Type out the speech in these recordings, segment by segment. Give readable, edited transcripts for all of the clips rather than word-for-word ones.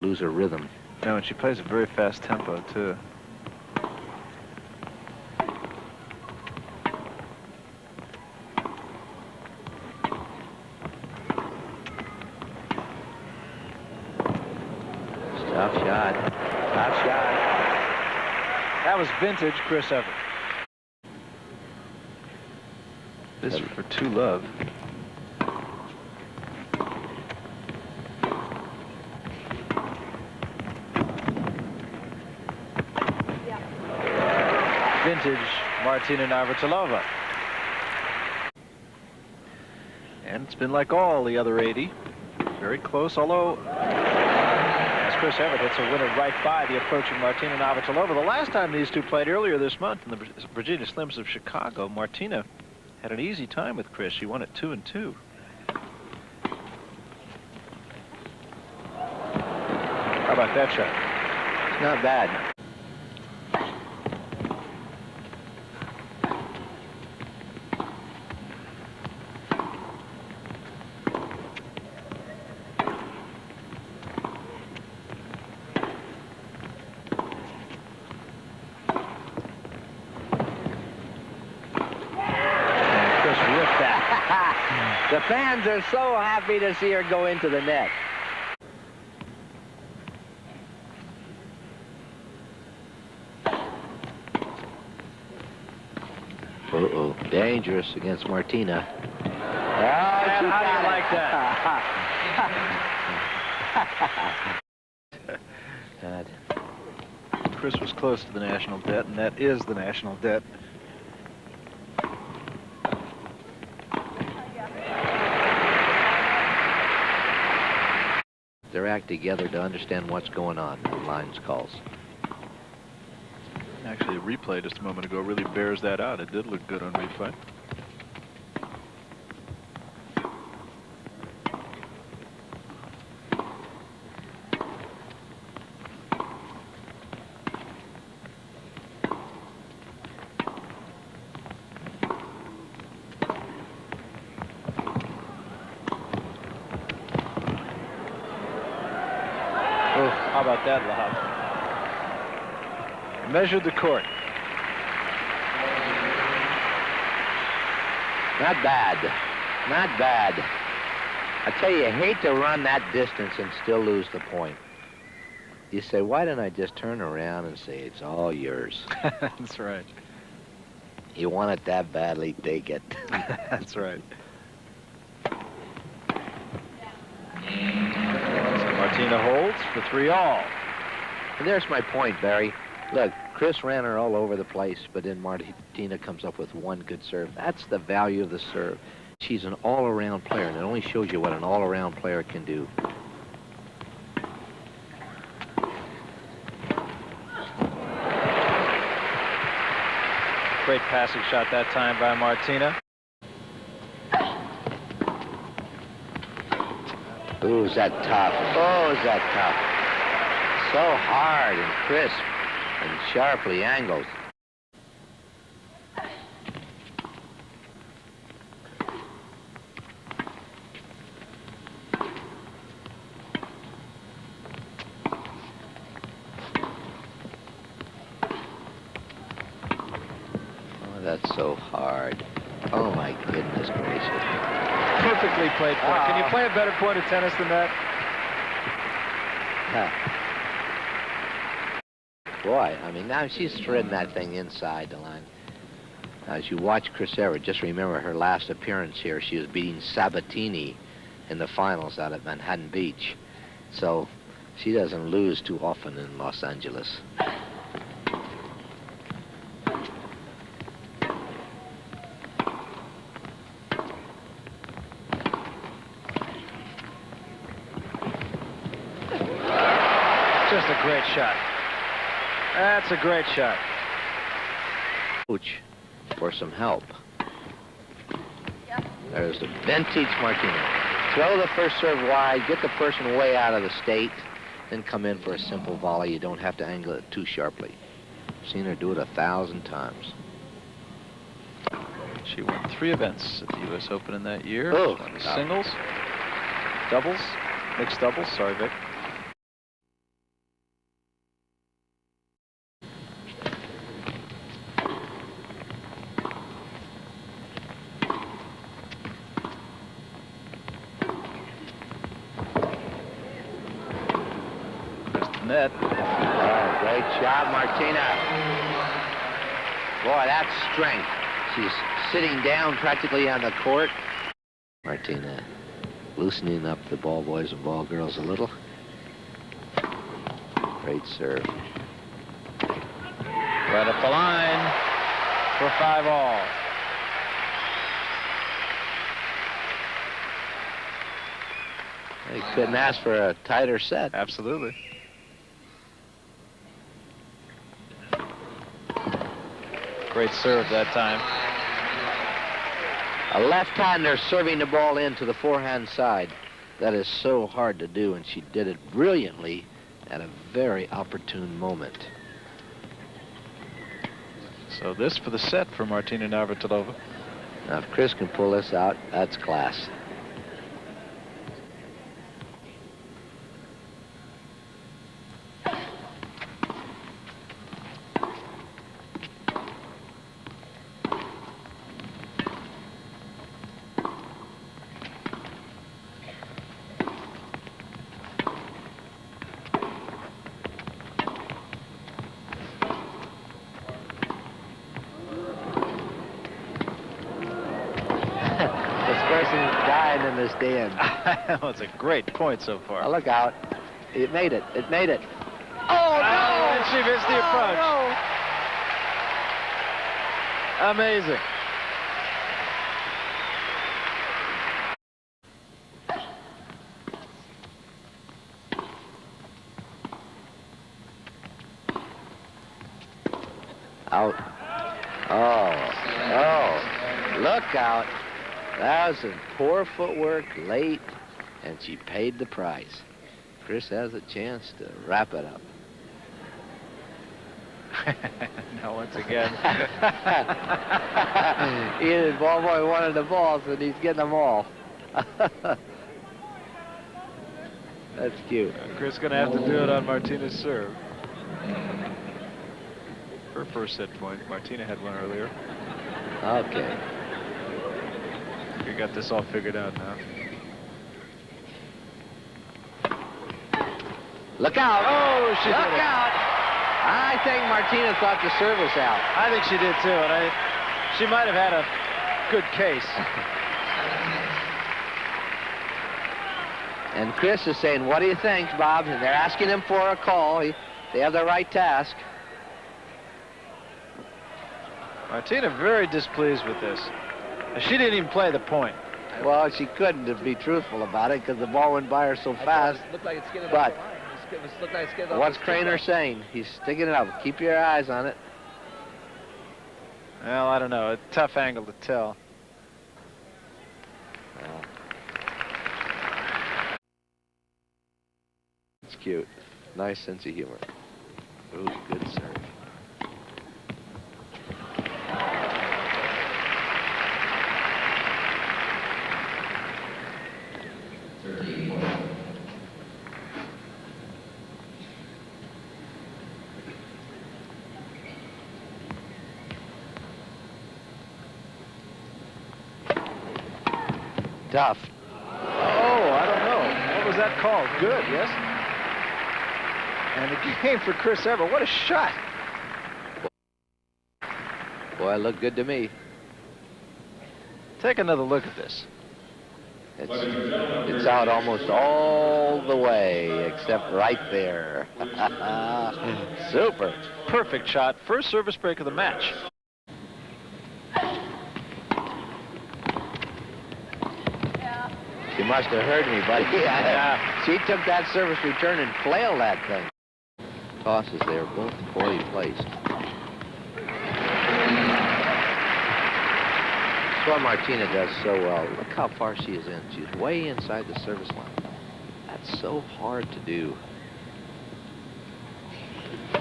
lose her rhythm. No, and she plays a very fast tempo, too. Tough shot. Tough shot. That was vintage Chris Evert. This is for 2-love. Vintage Martina Navratilova. And it's been like all the other 80. Very close, although as Chris Evert hits a winner right by the approaching Martina Navratilova. The last time these two played earlier this month in the Virginia Slims of Chicago, Martina had an easy time with Chris. She won at 2-2. How about that shot? It's not bad. The fans are so happy to see her go into the net. Uh-oh, dangerous against Martina. Oh, how do you like that? God. Chris was close to the national debt, and that is the national debt. Their act together to understand what's going on in lines calls. Actually, a replay just a moment ago really bears that out. It did look good on replay. How about that, lob? Measured the court. Not bad. Not bad. I tell you, I hate to run that distance and still lose the point. You say, why didn't I just turn around and say, it's all yours? That's right. You want it that badly, take it. That's right. Martina holds for 3-all. And there's my point, Barry. Look, Chris ran her all over the place, but then Martina comes up with one good serve. That's the value of the serve. She's an all-around player, and it only shows you what an all-around player can do. Great passing shot that time by Martina. Ooh, is that tough? Oh, is that tough? So hard and crisp and sharply angled. Oh, that's so hard. Oh, my goodness gracious. Perfectly played point. Can you play a better point of tennis than that? Boy, I mean, now she's threading that thing inside the line. As you watch Chris Evert, just remember her last appearance here. She was beating Sabatini in the finals out at Manhattan Beach. So she doesn't lose too often in Los Angeles. Just a great shot. That's a great shot. Coach for some help. There's the vintage Martina. Throw the first serve wide, get the person way out of the state, then come in for a simple volley. You don't have to angle it too sharply. I've seen her do it 1,000 times. She won 3 events at the U.S. Open in that year. Oh, singles, doubles, mixed doubles. Sorry, Vic. net. Oh, great job, Martina. Boy, that's strength. She's sitting down practically on the court. Martina loosening up the ball boys and ball girls a little. Great serve. Right up the line for 5-all. They couldn't ask for a tighter set. Absolutely. Great serve that time. A left-hander serving the ball into the forehand side. That is so hard to do, and she did it brilliantly at a very opportune moment. So this for the set for Martina Navratilova. Now, if Chris can pull this out, that's class. In the stand. That was a great point so far. Oh, look out. It made it. It made it. Oh, no! And she missed the approach. No. Amazing. Out. Oh. Oh. Look out. That was some poor footwork late, and she paid the price. Chris has a chance to wrap it up. Now, once again. Either ball boy wanted the balls, and he's getting them all. That's cute. Chris going to have to do it on Martina's serve. Her first set point. Martina had one earlier. Okay. We got this all figured out now. Look out! Oh, she did it. Look out! I think Martina thought the serve was out. I think she did too, and she might have had a good case. And Chris is saying, "What do you think, Bob?" And they're asking him for a call. They have the right task. Martina very displeased with this. She didn't even play the point. Well, she couldn't, to be truthful about it, because the ball went by her so fast. But what's Craner saying? He's sticking it up. Keep your eyes on it. Well, I don't know. A tough angle to tell. Well, it's cute. Nice sense of humor. Ooh, good serve. Tough. Oh, I don't know. What was that called? Good, yes? And the game for Chris Evert. What a shot. Boy, it looked good to me. Take another look at this. It's out almost all the way, except right there. Super. Perfect shot. First service break of the match. She must have heard me, buddy. Yeah. She took that service return and flailed that thing. Tosses there, both poorly placed. That's what Martina does so well. Look how far she is in. She's way inside the service line. That's so hard to do. She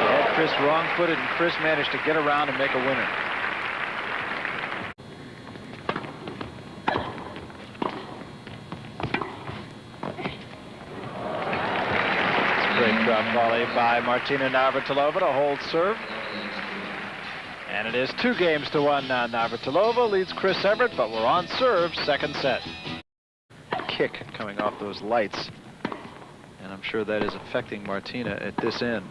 had Chris wrong-footed, and Chris managed to get around and make a winner. Great drop volley by Martina Navratilova to hold serve. And it is 2-1 now. Navratilova leads Chris Evert, but we're on serve, second set. kick coming off those lights. And I'm sure that is affecting Martina at this end.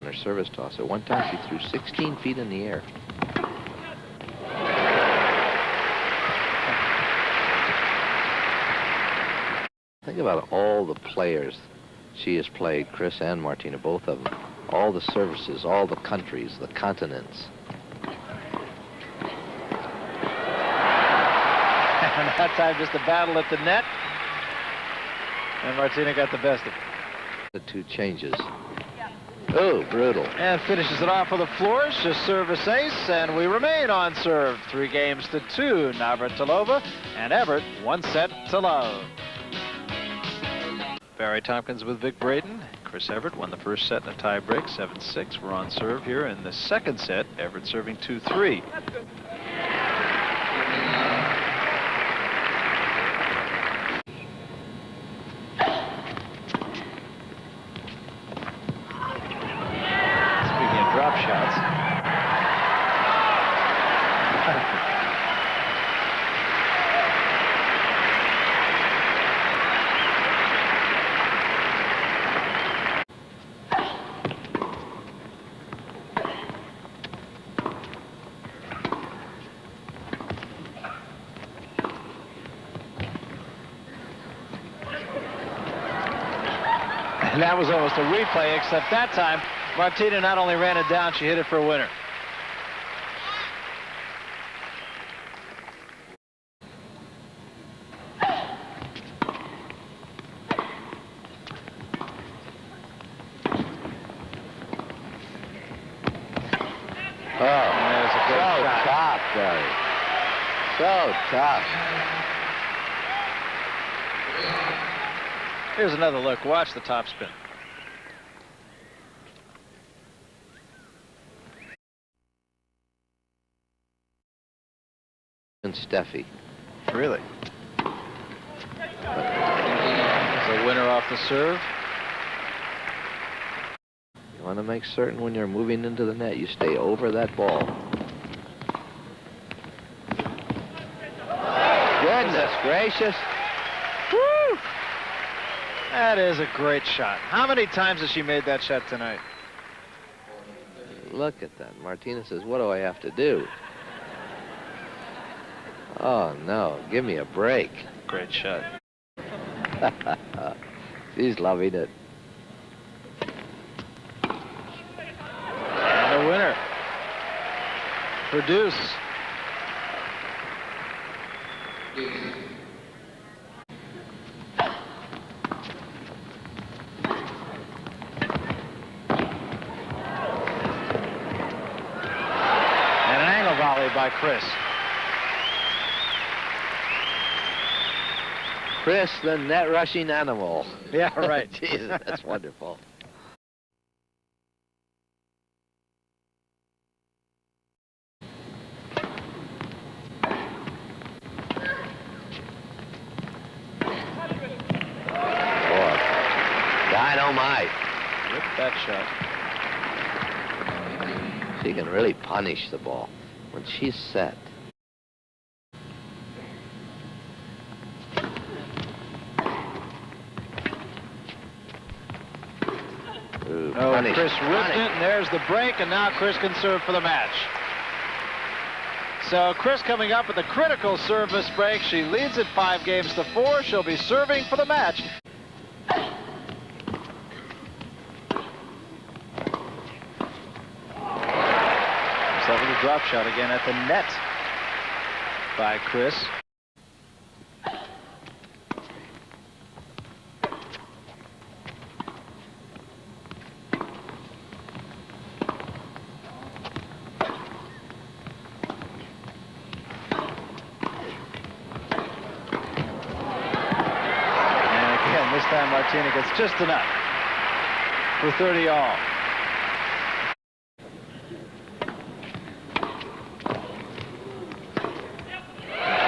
Her service toss. At one time, she threw 16 feet in the air. Think about all the players she has played, Chris and Martina, both of them. All the services, all the countries, the continents. And that time, just a battle at the net. And Martina got the best of it. The two changes. Oh, brutal. And finishes it off with a flourish, a service ace, and we remain on serve. 3-2. Navratilova and Evert, 1-0. Barry Tompkins with Vic Braden. Chris Evert won the first set in a tie break, 7-6. We're on serve here in the second set. Evert serving 2-3. Drop shots. And that was almost a replay, except that time Martina not only ran it down, she hit it for a winner. Oh, there's a great so shot. tough, Barry. So tough. Here's another look. Watch the top spin. And Steffi. Really? There's a winner off the serve. You want to make certain when you're moving into the net, you stay over that ball. Goodness gracious. Woo! That is a great shot. How many times has she made that shot tonight? Look at that. Martina says, what do I have to do? Oh, no. Give me a break. Great shot. She's loving it. And the winner. Produce. And an angle volley by Chris. Chris, the net rushing animal. Yeah, right. Jesus, that's wonderful. Boy, dynamite. Rip that shot. She can really punish the ball when she's set. Ooh, Oh, punish, Chris ripped punish. it, and there's the break, and now Chris can serve for the match. So Chris coming up with a critical service break. She leads it 5-4. She'll be serving for the match. 7 drop shot again at the net by Chris. This time Martina gets just enough for 30 all.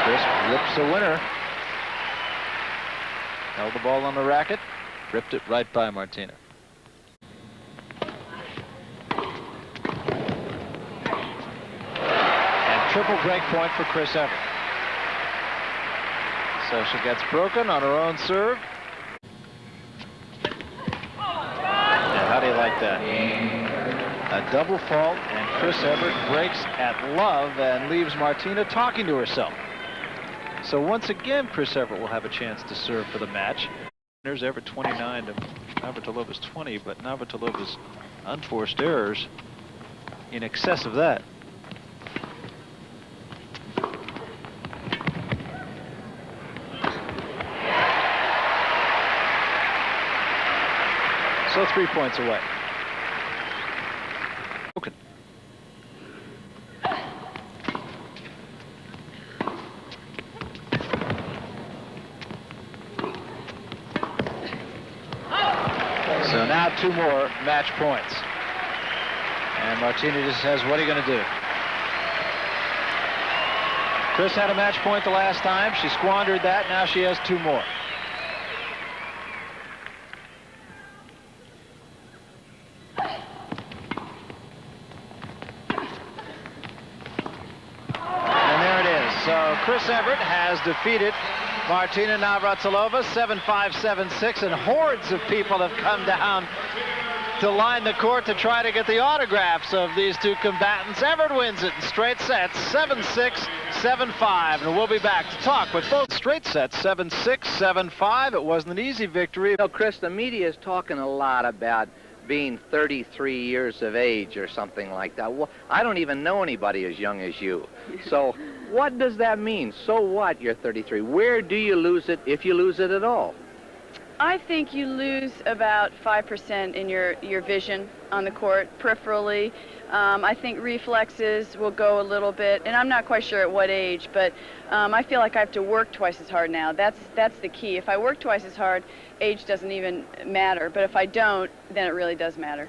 Chris the winner. Held the ball on the racket, ripped it right by Martina. And triple break point for Chris Evert. So she gets broken on her own serve. And how do you like that? A double fault, and Chris Evert breaks at love and leaves Martina talking to herself. So once again, Chris Evert will have a chance to serve for the match. There's Evert 29 to Navratilova's 20, but Navratilova's unforced errors in excess of that. So 3 points away. Okay. So now 2 more match points. And Martina just says, what are you going to do? Chris had a match point the last time. She squandered that. Now she has 2 more. And there it is. So Chris Evert has defeated Martina Navratilova 7-5, 7-6, and hordes of people have come down to line the court to try to get the autographs of these 2 combatants. Evert wins it in straight sets, 7-6, 7-5, and we'll be back to talk with both straight sets, 7-6, 7-5. It wasn't an easy victory. You know, Chris, the media is talking a lot about being 33 years of age or something like that. Well, I don't even know anybody as young as you. So what does that mean? So what, you're 33? Where do you lose it, if you lose it at all? I think you lose about 5% in your vision on the court, peripherally. I think reflexes will go a little bit, and I'm not quite sure at what age, but I feel like I have to work twice as hard now. That's the key. If I work twice as hard, age doesn't even matter, but if I don't, then it really does matter.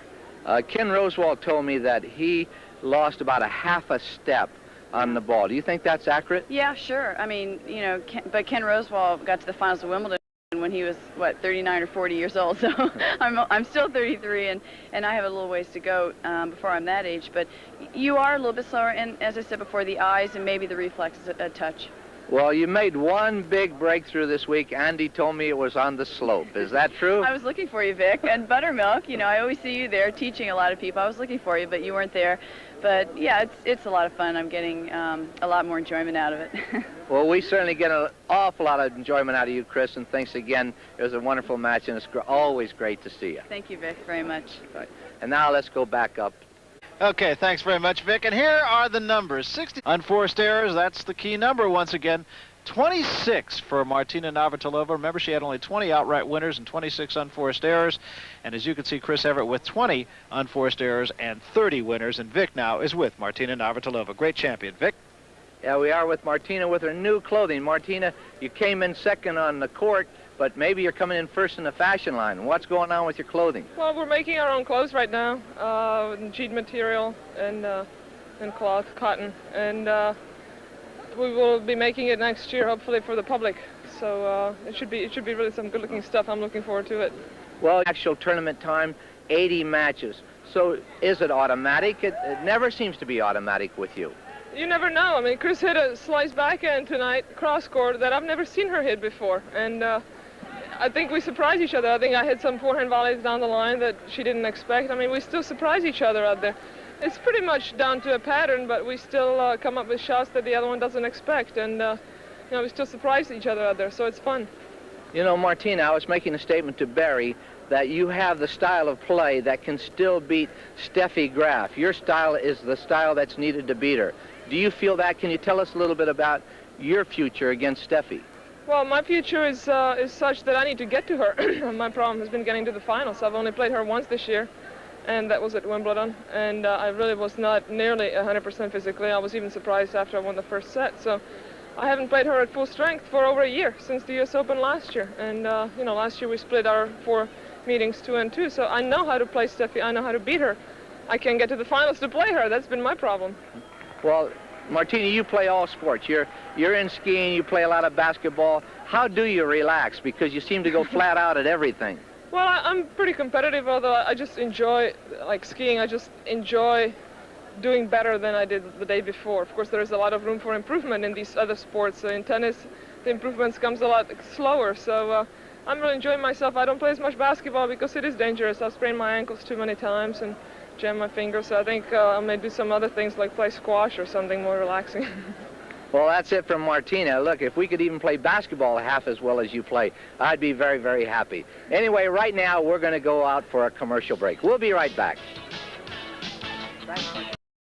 Ken Rosewall told me that he lost about a half a step on the ball. Do you think that's accurate? Yeah, sure. I mean, you know, but Ken Rosewall got to the finals of Wimbledon when he was, what, 39 or 40 years old, so I'm still 33, and I have a little ways to go before I'm that age, but you are a little bit slower, and as I said before, the eyes and maybe the reflexes a touch. Well, you made one big breakthrough this week. Andy told me it was on the slope. Is that true? I was looking for you, Vic, and Buttermilk, you know, I always see you there teaching a lot of people. I was looking for you, but you weren't there. But yeah, it's a lot of fun. I'm getting a lot more enjoyment out of it. Well, we certainly get an awful lot of enjoyment out of you, Chris, and thanks again. It was a wonderful match, and it's always great to see you. Thank you, Vic, very much. Right. And now let's go back up. Okay, thanks very much, Vic. And here are the numbers. 60 unforced errors, that's the key number once again. 26 for Martina Navratilova. Remember, she had only 20 outright winners and 26 unforced errors. And as you can see, Chris Evert with 20 unforced errors and 30 winners. And Vic now is with Martina Navratilova. Great champion. Vic? Yeah, we are with Martina with her new clothing. Martina, you came in second on the court, but maybe you're coming in first in the fashion line. What's going on with your clothing? Well, we're making our own clothes right now, jean material and cloth, cotton, and we will be making it next year, hopefully for the public. So it should be really some good-looking stuff. I'm looking forward to it. Well, actual tournament time, 80 matches. So is it automatic? It never seems to be automatic with you. You never know. I mean, Chris hit a slice backhand tonight, cross-court, that I've never seen her hit before. And I think we surprise each other. I think I hit some forehand volleys down the line that she didn't expect. I mean, we still surprise each other out there. It's pretty much down to a pattern, but we still come up with shots that the other one doesn't expect. And, you know, we still surprise each other out there, so it's fun. You know, Martina, I was making a statement to Barry that you have the style of play that can still beat Steffi Graf. Your style is the style that's needed to beat her. Do you feel that? Can you tell us a little bit about your future against Steffi? Well, my future is such that I need to get to her. My problem has been getting to the finals. I've only played her once this year, and that was at Wimbledon. And I really was not nearly 100% physically. I was even surprised after I won the first set. So I haven't played her at full strength for over a year, since the US Open last year. And, you know, last year we split our 4 meetings 2-2. So I know how to play Steffi. I know how to beat her. I can't get to the finals to play her. That's been my problem. Well, Martina, you play all sports. You're in skiing, you play a lot of basketball. How do you relax? Because you seem to go flat out at everything. Well, I'm pretty competitive, although I just enjoy, like skiing, I just enjoy doing better than I did the day before. Of course, there is a lot of room for improvement in these other sports. In tennis, the improvements comes a lot slower, so I'm really enjoying myself. I don't play as much basketball because it is dangerous. I've sprained my ankles too many times and jammed my fingers, so I think I may do some other things like play squash or something more relaxing. Well, that's it from Martina. Look, if we could even play basketball half as well as you play, I'd be very, very happy. Anyway, right now, we're going to go out for a commercial break. We'll be right back. Thanks.